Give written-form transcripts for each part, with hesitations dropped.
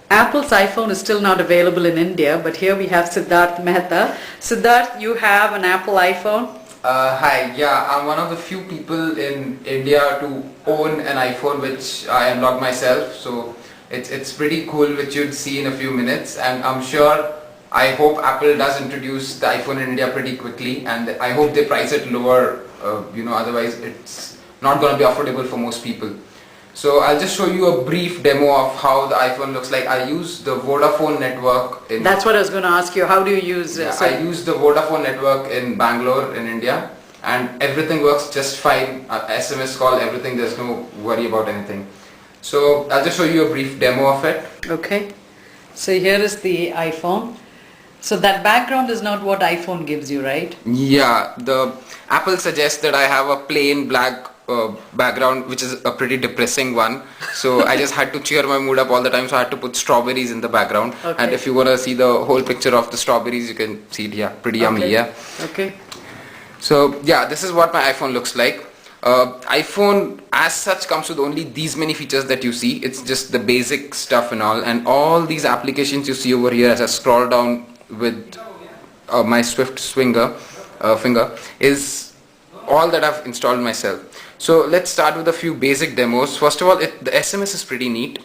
Apple's iPhone is still not available in India, but here we have Sidharth Mehta. Sidharth, you have an Apple iPhone? Hi, yeah, I'm one of the few people in India to own an iPhone, which I unlocked myself. So it's pretty cool, which you'd see in a few minutes. And I'm sure, I hope Apple does introduce the iPhone in India pretty quickly, and I hope they price it lower. Otherwise it's not going to be affordable for most people. So I'll just show you a brief demo of how the iPhone looks like. I use the Vodafone network in... That's what I was going to ask you. How do you use it? I use the Vodafone network in Bangalore in India, and everything works just fine. SMS call, everything, there's no worry about anything. So I'll just show you a brief demo of it. Okay. So here is the iPhone. So that background is not what iPhone gives you, right? Yeah, the Apple suggests that I have a plain black background, which is a pretty depressing one. So I just had to cheer my mood up all the time, so I had to put strawberries in the background. Okay. And if you want to see the whole picture of the strawberries, you can see it here. Pretty yummy, yeah. Okay. So yeah, this is what my iPhone looks like. iPhone as such comes with only these many features that you see. It's just the basic stuff and all these applications you see over here as I scroll down with my Swift finger is all that I've installed myself. So let's start with a few basic demos. First of all, the SMS is pretty neat.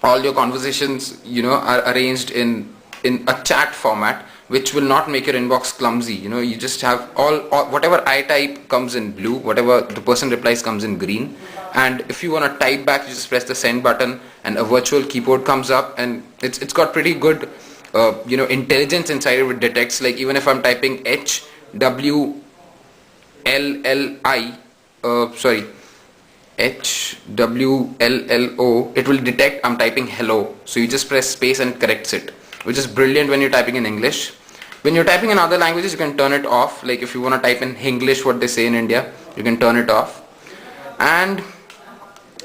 All your conversations, are arranged in a chat format, which will not make your inbox clumsy. You just have all whatever I type comes in blue, whatever the person replies comes in green, and if you want to type back, you just press the send button and a virtual keyboard comes up, and it's got pretty good intelligence inside it. It detects, like, even if I'm typing HWLLO, it will detect I'm typing hello. So you just press space and it corrects it, which is brilliant when you're typing in English. When you're typing in other languages, you can turn it off. Like if you want to type in English, what they say in India, you can turn it off. And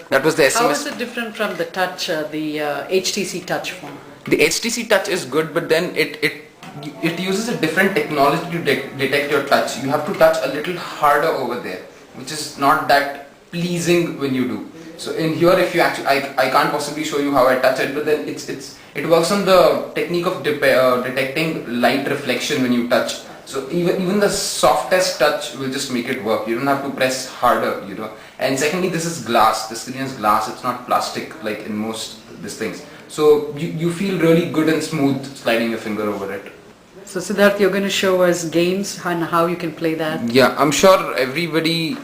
that was the SMS. How is it different from the touch, the HTC touch phone? The HTC touch is good, but then it uses a different technology to detect your touch. You have to touch a little harder over there, which is not that pleasing when you do. So in here, if you actually, I can't possibly show you how I touch it, but then it works on the technique of detecting light reflection when you touch. So even the softest touch will just make it work. You don't have to press harder, And secondly, this is glass. The screen is glass. It's not plastic like in most these things. So you feel really good and smooth sliding your finger over it. So Sidharth, you're going to show us games and how you can play that? Yeah, I'm sure everybody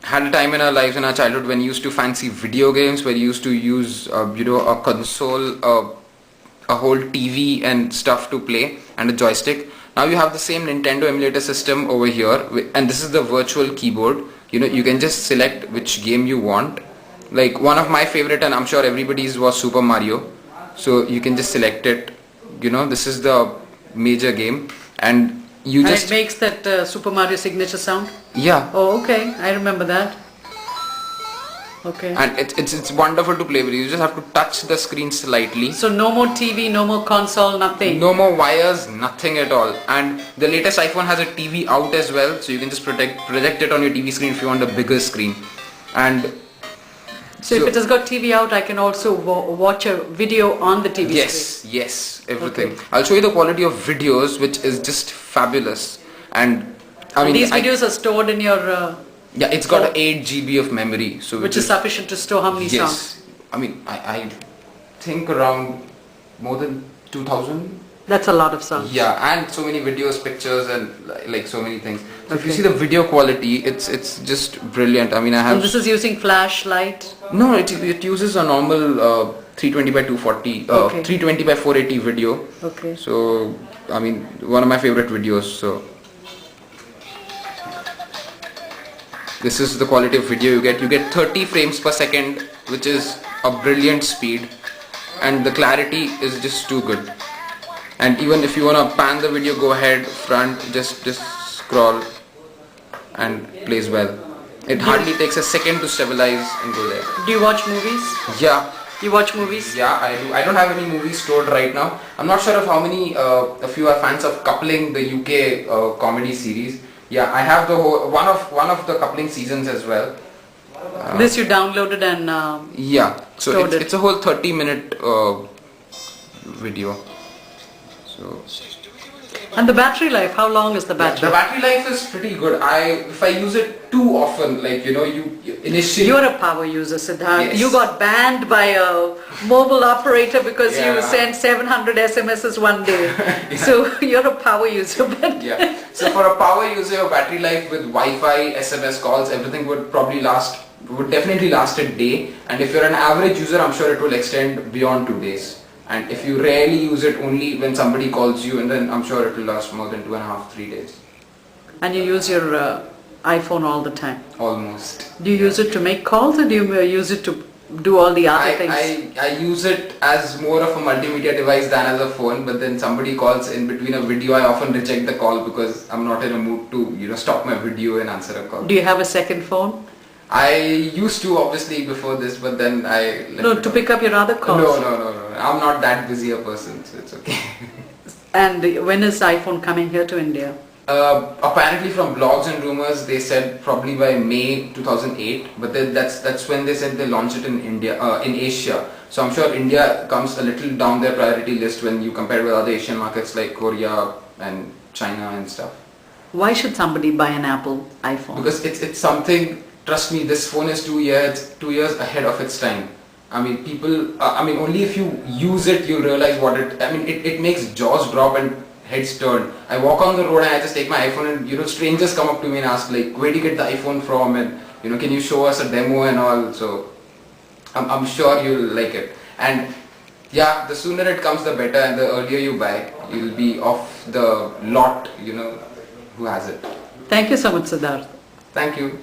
had a time in our lives, in our childhood, when you used to fancy video games, where you used to use a console, a whole TV and stuff to play, and a joystick. Now you have the same Nintendo emulator system over here, and this is the virtual keyboard. You can just select which game you want. Like one of my favorite, and I'm sure everybody's, was Super Mario. So you can just select it. This is the major game, and it makes that Super Mario signature sound? Yeah. Oh, okay. I remember that. Okay. And it's wonderful to play with. You just have to touch the screen slightly. So no more TV, no more console, nothing? No more wires, nothing at all. And the latest iPhone has a TV out as well, so you can just project it on your TV screen if you want a bigger screen. And so if it has got TV out, I can also watch a video on the TV screen? Yes, everything. Okay. I'll show you the quality of videos, which is just fabulous. And these videos are stored in your... yeah, it's got 8 GB of memory. So which is sufficient to store how many songs? I think around more than 2,000. That's a lot of songs. Yeah, and so many videos, pictures, and like so many things. So if you see the video quality, it's just brilliant. I have... And this is using flash light? No, it uses a normal 320 by 240, 320 by 480 video. Okay. So, one of my favorite videos. So this is the quality of video you get. You get 30 frames per second, which is a brilliant speed, and the clarity is just too good. And even if you want to pan the video, go ahead, front, just scroll, and plays well. It hardly takes a second to stabilize and go there. Do you watch movies? Yeah. You watch movies? Yeah, I do. I don't have any movies stored right now. I'm not sure of how many of you are fans of Coupling, the UK comedy series. Yeah, I have the whole one of the Coupling seasons as well. This you downloaded and yeah. So stored it's a whole 30-minute video. So And the battery life, how long is the battery? the battery life is pretty good. If I use it too often, like you initially. You're a power user, Sidharth. Yes. You got banned by a mobile operator because you Yeah. sent 700 SMSs one day. So you're a power user. But Yeah. So for a power user, your battery life with Wi-Fi, SMS calls, everything would definitely last a day. And if you're an average user, I'm sure it will extend beyond 2 days. And if you rarely use it only when somebody calls you, and then I'm sure it will last more than 2.5, 3 days. And you use your iPhone all the time. Almost. Do you use it to make calls, or do you use it to do all the other things? I use it as more of a multimedia device than as a phone, but then somebody calls in between a video, I often reject the call because I'm not in a mood to stop my video and answer a call. Do you have a second phone? I used to, obviously, before this, but then I No, to pick up your other calls. No. I'm not that busy a person, so it's okay. And when is iPhone coming here to India? Apparently from blogs and rumors, they said probably by May 2008, but then that's when they said they launch it in India, in Asia. So I'm sure India comes a little down their priority list when you compare with other Asian markets like Korea and China and stuff. Why should somebody buy an Apple iPhone? Because it's something. Trust me, this phone is 2 years ahead of its time. I mean, only if you use it, you'll realize it makes jaws drop and heads turn. I walk on the road and I just take my iPhone and, strangers come up to me and ask like, where do you get the iPhone from? And, can you show us a demo and all? So, I'm sure you'll like it. And yeah, the sooner it comes, the better, and the earlier you buy, you'll be off the lot, who has it. Thank you so much, Sidharth. Thank you.